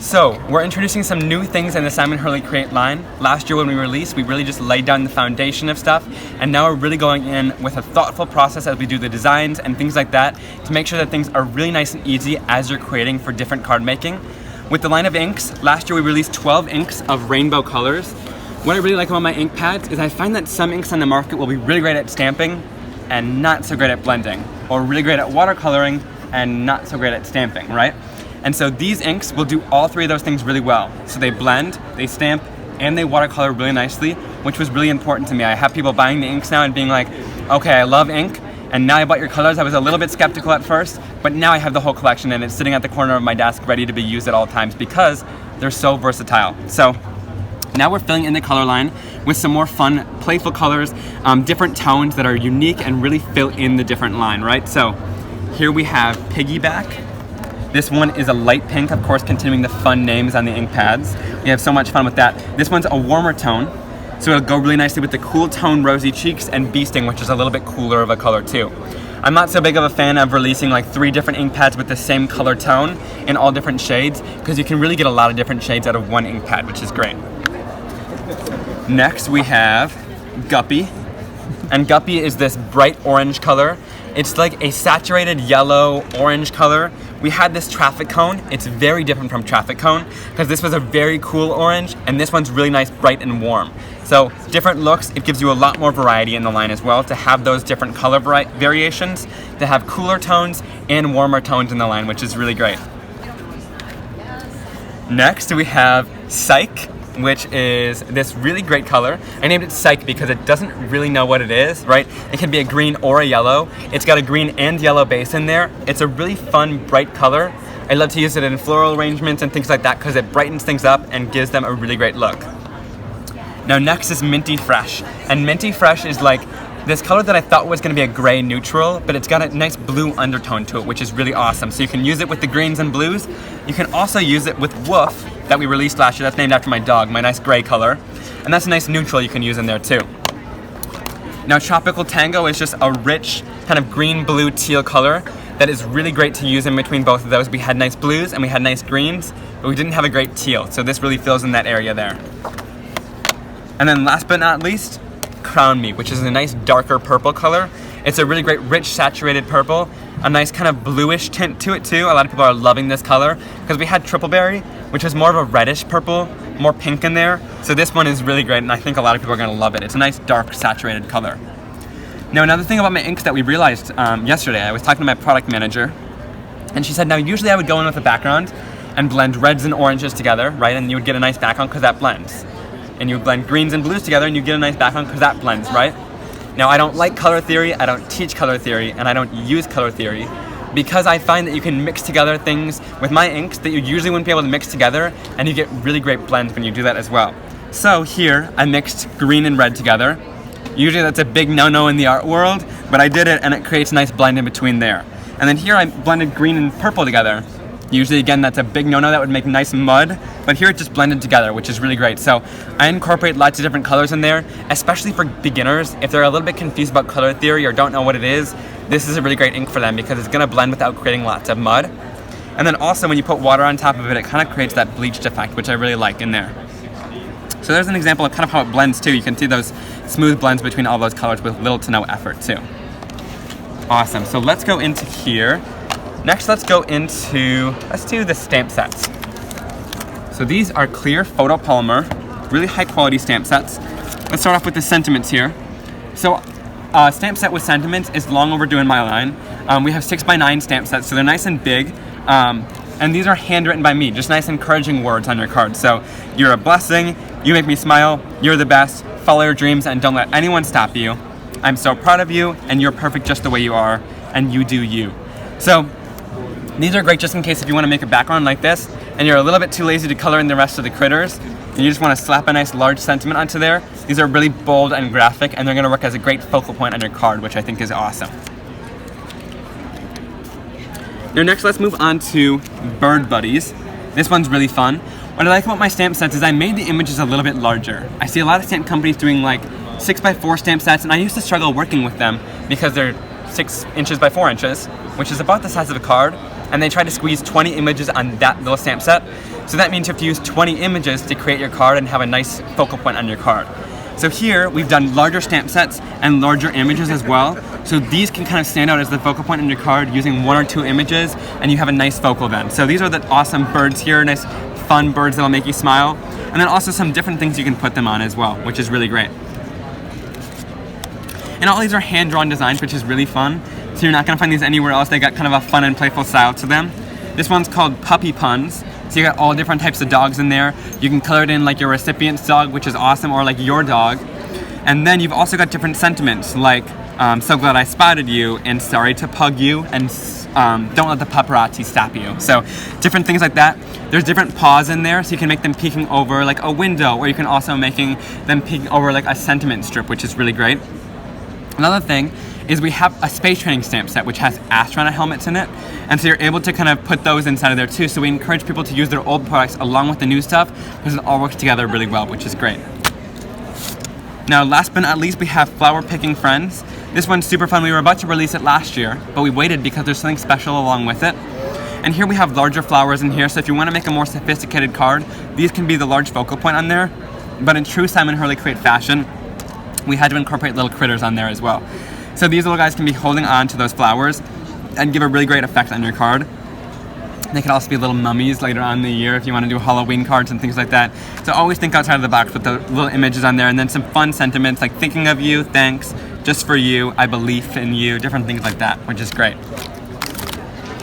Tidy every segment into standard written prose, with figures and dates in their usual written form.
So, we're introducing some new things in the Simon Hurley Create line. Last year when we released, we really just laid down the foundation of stuff, and now we're really going in with a thoughtful process as we do the designs and things like that to make sure that things are really nice and easy as you're creating for different card making. With the line of inks, last year we released 12 inks of rainbow colors. What I really like about my ink pads is I find that some inks on the market will be really great at stamping and not so great at blending, or really great at watercoloring and not so great at stamping, right? And so these inks will do all three of those things really well. So they blend, they stamp, and they watercolor really nicely, which was really important to me. I have people buying the inks now and being like, okay, I love ink, and now I bought your colors. I was a little bit skeptical at first, but now I have the whole collection and it's sitting at the corner of my desk ready to be used at all times because they're so versatile. So now we're filling in the color line with some more fun, playful colors, different tones that are unique and really fill in the different line, right? So here we have Piggyback. This one is a light pink, of course, continuing the fun names on the ink pads. We have so much fun with that. This one's a warmer tone, so it'll go really nicely with the cool tone Rosy Cheeks and Bee Sting, which is a little bit cooler of a color too. I'm not so big of a fan of releasing like 3 different ink pads with the same color tone in all different shades, because you can really get a lot of different shades out of one ink pad, which is great. Next we have Guppy, and Guppy is this bright orange color. It's like a saturated yellow orange color. We had this traffic cone. It's very different from traffic cone because this was a very cool orange and this one's really nice, bright and warm. So different looks, it gives you a lot more variety in the line as well to have those different color variations, to have cooler tones and warmer tones in the line, which is really great. Next we have Psych, which is this really great color. I named it Psych because it doesn't really know what it is, right? It can be a green or a yellow. It's got a green and yellow base in there. It's a really fun, bright color. I love to use it in floral arrangements and things like that because it brightens things up and gives them a really great look. Now next is Minty Fresh. And Minty Fresh is like this color that I thought was going to be a gray neutral, but it's got a nice blue undertone to it, which is really awesome. So you can use it with the greens and blues. You can also use it with Woof that we released last year. That's named after my dog, my nice gray color. And that's a nice neutral you can use in there too. Now Tropical Tango is just a rich kind of green, blue, teal color that is really great to use in between both of those. We had nice blues and we had nice greens, but we didn't have a great teal. So this really fills in that area there. And then last but not least, Crown Me, which is a nice darker purple color. It's a really great rich saturated purple, a nice kind of bluish tint to it too. A lot of people are loving this color because we had Triple Berry, which is more of a reddish purple, more pink in there. So this one is really great and I think a lot of people are gonna love it. It's a nice dark saturated color. Now another thing about my inks that we realized yesterday, I was talking to my product manager and she said, now usually I would go in with a background and blend reds and oranges together, right? And you would get a nice background because that blends. And you would blend greens and blues together and you get a nice background because that blends, right? Now I don't like color theory, I don't teach color theory, and I don't use color theory because I find that you can mix together things with my inks that you usually wouldn't be able to mix together, and you get really great blends when you do that as well. So here I mixed green and red together. Usually that's a big no-no in the art world, but I did it and it creates a nice blend in between there. And then here I blended green and purple together. Usually, again, that's a big no-no, that would make nice mud, but here it just blended together, which is really great. So I incorporate lots of different colors in there, especially for beginners. If they're a little bit confused about color theory or don't know what it is, this is a really great ink for them because it's gonna blend without creating lots of mud. And then also when you put water on top of it, it kind of creates that bleached effect, which I really like in there. So there's an example of kind of how it blends too. You can see those smooth blends between all those colors with little to no effort too. Awesome, so let's go into here. Next, let's do the stamp sets. So these are clear photopolymer, really high quality stamp sets. Let's start off with the sentiments here. So stamp set with sentiments is long overdue in my line. We have 6x9 stamp sets, so they're nice and big. And these are handwritten by me, just nice encouraging words on your card. So you're a blessing, you make me smile, you're the best, follow your dreams and don't let anyone stop you. I'm so proud of you and you're perfect just the way you are and you do you. So these are great just in case if you want to make a background like this and you're a little bit too lazy to color in the rest of the critters and you just want to slap a nice large sentiment onto there. These are really bold and graphic and they're going to work as a great focal point on your card, which I think is awesome. Now next, let's move on to Bird Buddies. This one's really fun. What I like about my stamp sets is I made the images a little bit larger. I see a lot of stamp companies doing like 6x4 stamp sets and I used to struggle working with them because they're 6 inches by 4 inches, which is about the size of a card, and they tried to squeeze 20 images on that little stamp set. So that means you have to use 20 images to create your card and have a nice focal point on your card. So here we've done larger stamp sets and larger images as well. So these can kind of stand out as the focal point on your card using 1 or 2 images, and you have a nice focal then. So these are the awesome birds here, nice fun birds that'll make you smile. And then also some different things you can put them on as well, which is really great. And all these are hand-drawn designs, which is really fun. So you're not gonna find these anywhere else. They got kind of a fun and playful style to them. This one's called Puppy Puns. So you got all different types of dogs in there. You can color it in like your recipient's dog, which is awesome, or like your dog. And then you've also got different sentiments like so glad I spotted you, and sorry to pug you, and don't let the paparazzi stop you. So different things like that. There's different paws in there, so you can make them peeking over like a window, or you can also making them peeking over like a sentiment strip, which is really great. Another thing is we have a space training stamp set which has astronaut helmets in it, and so you're able to kind of put those inside of there too. So we encourage people to use their old products along with the new stuff because it all works together really well, which is great. Now last but not least, we have flower picking friends. This one's super fun. We were about to release it last year, but we waited because there's something special along with it. And here we have larger flowers in here, so if you want to make a more sophisticated card, these can be the large focal point on there. But in true Simon Hurley Create fashion, we had to incorporate little critters on there as well. So these little guys can be holding on to those flowers and give a really great effect on your card. They can also be little mummies later on in the year if you want to do Halloween cards and things like that. So always think outside of the box with the little images on there, and then some fun sentiments like thinking of you, thanks, just for you, I believe in you, different things like that, which is great.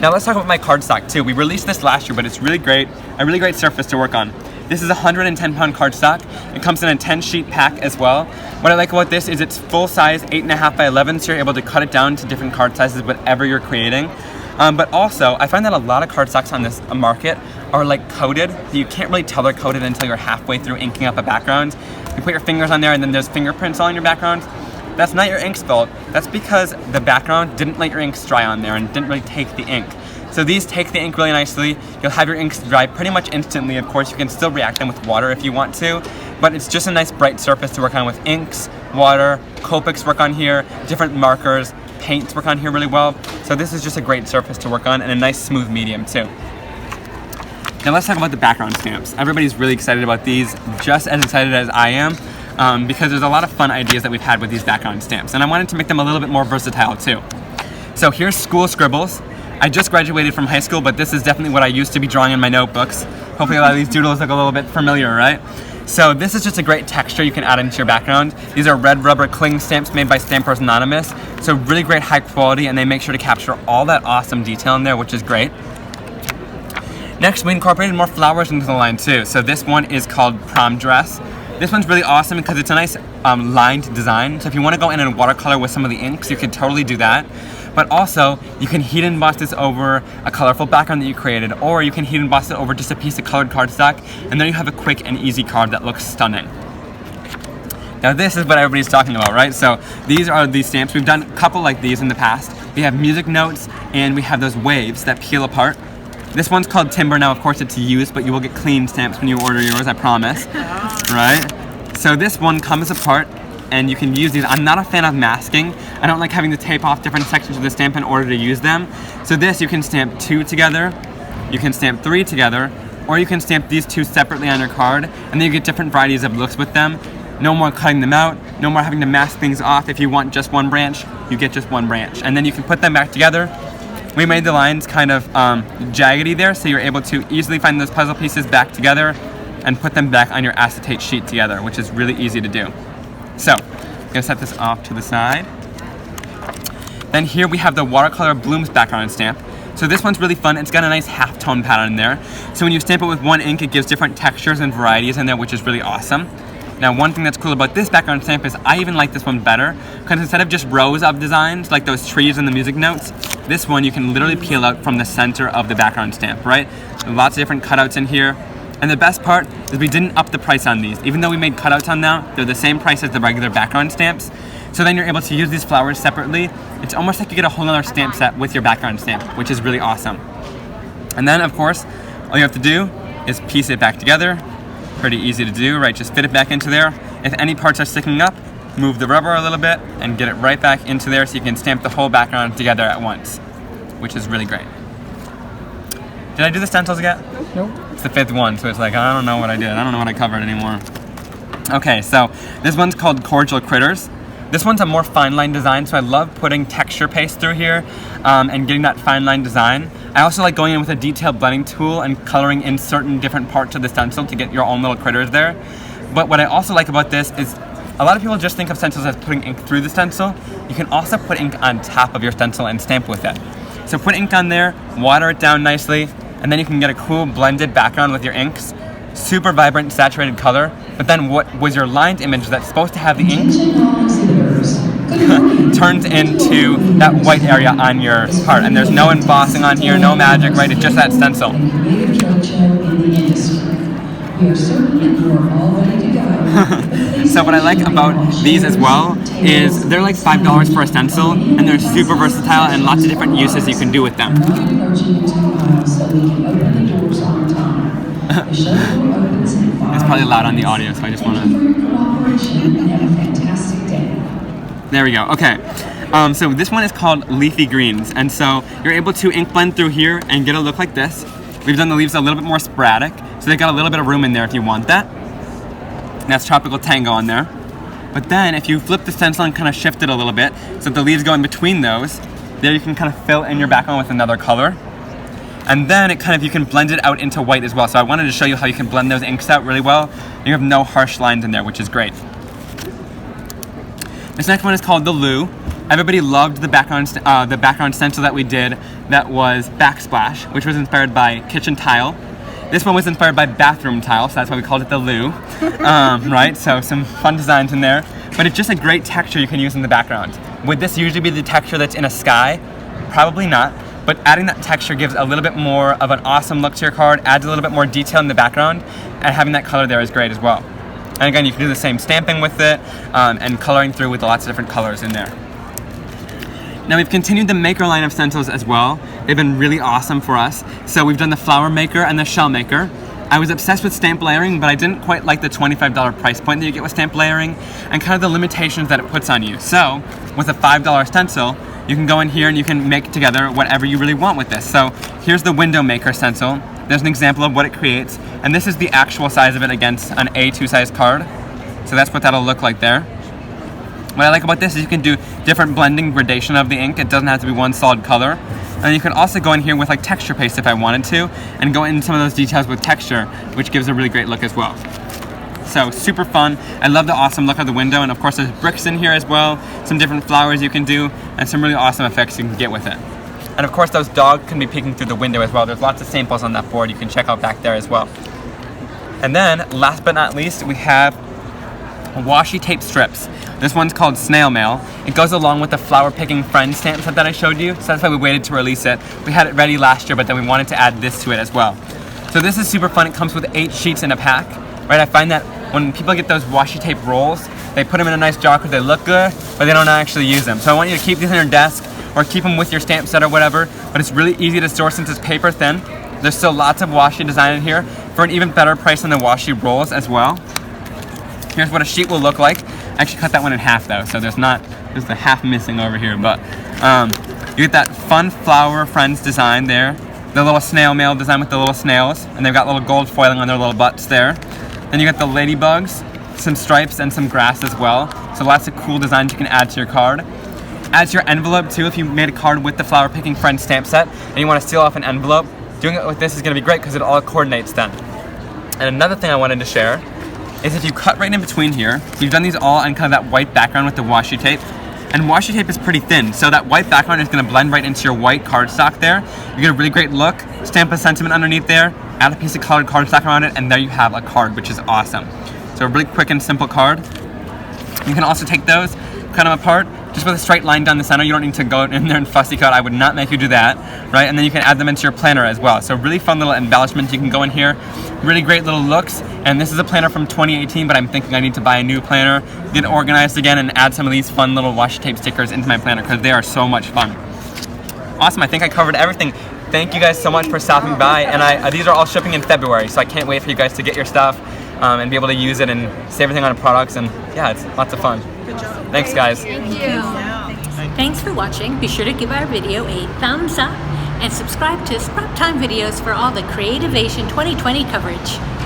Now let's talk about my cardstock too. We released this last year, but it's really great, a really great surface to work on. This is a 110-pound cardstock. It comes in a 10-sheet pack as well. What I like about this is it's full size, 8.5 by 11, so you're able to cut it down to different card sizes, whatever you're creating. But also, I find that a lot of cardstocks on this market are like coated. You can't really tell they're coated until you're halfway through inking up a background. You put your fingers on there and then there's fingerprints all in your background. That's not your ink's fault. That's because the background didn't let your inks dry on there and didn't really take the ink. So these take the ink really nicely. You'll have your inks dry pretty much instantly. Of course, you can still react them with water if you want to, but it's just a nice bright surface to work on with inks, water, Copics work on here, different markers, paints work on here really well. So this is just a great surface to work on and a nice smooth medium too. Now let's talk about the background stamps. Everybody's really excited about these, just as excited as I am, because there's a lot of fun ideas that we've had with these background stamps, and I wanted to make them a little bit more versatile too. So here's school scribbles. I just graduated from high school, but this is definitely what I used to be drawing in my notebooks. Hopefully a lot of these doodles look a little bit familiar, right? So this is just a great texture you can add into your background. These are red rubber cling stamps made by Stampers Anonymous. So really great high quality, and they make sure to capture all that awesome detail in there, which is great. Next, we incorporated more flowers into the line too. So this one is called Prom Dress. This one's really awesome because it's a nice lined design. So if you want to go in and watercolor with some of the inks, you can totally do that. But also, you can heat emboss this over a colorful background that you created, or you can heat emboss it over just a piece of colored cardstock, and then you have a quick and easy card that looks stunning. Now this is what everybody's talking about, right? So these are the stamps. We've done a couple like these in the past. We have music notes, and we have those waves that peel apart. This one's called Timbre. Now, of course, it's used, but you will get clean stamps when you order yours, I promise, right? So this one comes apart, and you can use these. I'm not a fan of masking. I don't like having to tape off different sections of the stamp in order to use them. So this, you can stamp 2 together, you can stamp 3 together, or you can stamp these 2 separately on your card, and then you get different varieties of looks with them. No more cutting them out, no more having to mask things off. If you want just one branch, you get just one branch. And then you can put them back together. We made the lines kind of jaggedy there, so you're able to easily find those puzzle pieces back together and put them back on your acetate sheet together, which is really easy to do. So, I'm gonna set this off to the side. Then here we have the Watercolor Blooms background stamp. So this one's really fun. It's got a nice half-tone pattern in there. So when you stamp it with one ink, it gives different textures and varieties in there, which is really awesome. Now, one thing that's cool about this background stamp is I even like this one better, because instead of just rows of designs, like those trees and the music notes, this one you can literally peel out from the center of the background stamp, right? Lots of different cutouts in here. And the best part is we didn't up the price on these. Even though we made cutouts on them, they're the same price as the regular background stamps. So then you're able to use these flowers separately. It's almost like you get a whole other stamp set with your background stamp, which is really awesome. And then, of course, all you have to do is piece it back together. Pretty easy to do, right? Just fit it back into there. If any parts are sticking up, move the rubber a little bit and get it right back into there so you can stamp the whole background together at once, which is really great. Did I do the stencils yet? Nope. It's the 5th one, so it's like, I don't know what I did. I don't know what I covered anymore. Okay, so this one's called Cordial Critters. This one's a more fine line design, so I love putting texture paste through here and getting that fine line design. I also like going in with a detailed blending tool and coloring in certain different parts of the stencil to get your own little critters there. But what I also like about this is a lot of people just think of stencils as putting ink through the stencil. You can also put ink on top of your stencil and stamp with it. So put ink on there, water it down nicely, and then you can get a cool blended background with your inks. Super vibrant, saturated color. But then what was your lined image that's supposed to have the ink turns into that white area on your part. And there's no embossing on here, no magic, right? It's just that stencil. So what I like about these as well is they're like $5 for a stencil, and they're super versatile and lots of different uses you can do with them. It's probably loud on the audio, so I just want to... There we go, okay. So this one is called Leafy Greens, and so you're able to ink blend through here and get a look like this. We've done the leaves a little bit more sporadic, so they've got a little bit of room in there if you want that. And that's Tropical Tango on there. But then if you flip the stencil and kind of shift it a little bit, so the leaves go in between those, there you can kind of fill in your background with another color. And then you can blend it out into white as well. So I wanted to show you how you can blend those inks out really well. You have no harsh lines in there, which is great. This next one is called the Lou. Everybody loved the background stencil that we did that was Backsplash, which was inspired by kitchen tile. This one was inspired by bathroom tile, so that's why we called it the Lou. Right, so some fun designs in there. But it's just a great texture you can use in the background. Would this usually be the texture that's in a sky? Probably not. But adding that texture gives a little bit more of an awesome look to your card, adds a little bit more detail in the background, and having that color there is great as well. And again, you can do the same stamping with it and coloring through with lots of different colors in there. Now we've continued the maker line of stencils as well. They've been really awesome for us. So we've done the flower maker and the shell maker. I was obsessed with stamp layering, but I didn't quite like the $25 price point that you get with stamp layering and kind of the limitations that it puts on you. So with a $5 stencil, you can go in here and you can make together whatever you really want with this. So here's the window maker stencil. There's an example of what it creates, and this is the actual size of it against an A2 size card. So that's what that'll look like there. What I like about this is you can do different blending gradation of the ink. It doesn't have to be one solid color. And you can also go in here with like texture paste if I wanted to, and go into some of those details with texture, which gives a really great look as well. So super fun. I love the awesome look of the window, and of course there's bricks in here as well, some different flowers you can do, and some really awesome effects you can get with it. And of course those dogs can be peeking through the window as well. There's lots of samples on that board you can check out back there as well. And then, last but not least, we have washi tape strips. This one's called Snail Mail. It goes along with the Flower Picking Friends stamp set that I showed you, so that's why we waited to release it. We had it ready last year, but then we wanted to add this to it as well. So this is super fun. It comes with 8 sheets in a pack, right? I find that when people get those washi tape rolls, they put them in a nice jar because they look good, but they don't actually use them. So I want you to keep these on your desk or keep them with your stamp set or whatever, but it's really easy to store since it's paper thin. There's still lots of washi design in here for an even better price than the washi rolls as well. Here's what a sheet will look like. I actually cut that one in half though, so there's the half missing over here, but you get that fun flower friends design there, the little snail mail design with the little snails, and they've got little gold foiling on their little butts there. Then you got the ladybugs, some stripes, and some grass as well. So lots of cool designs you can add to your card. Add to your envelope too. If you made a card with the Flower Picking Friends stamp set and you want to seal off an envelope, doing it with this is going to be great because it all coordinates then. And another thing I wanted to share is if you cut right in between here, you've done these all on kind of that white background with the washi tape, and washi tape is pretty thin, so that white background is going to blend right into your white cardstock there. You get a really great look, stamp a sentiment underneath there, add a piece of colored cardstock around it, and there you have a card, which is awesome. So a really quick and simple card. You can also take those, cut them apart, just with a straight line down the center. You don't need to go in there and fussy cut. I would not make you do that, right? And then you can add them into your planner as well. So really fun little embellishments you can go in here. Really great little looks. And this is a planner from 2018, but I'm thinking I need to buy a new planner, get organized again, and add some of these fun little washi tape stickers into my planner because they are so much fun. Awesome, I think I covered everything. Thank you guys so much for stopping by. And these are all shipping in February, so I can't wait for you guys to get your stuff. and be able to use it and save everything on products, and yeah, it's lots of fun. Good job. Thanks, guys. Thank you. Thanks for watching. Be sure to give our video a thumbs up and subscribe to Scrap Time videos for all the Creativation 2020 coverage.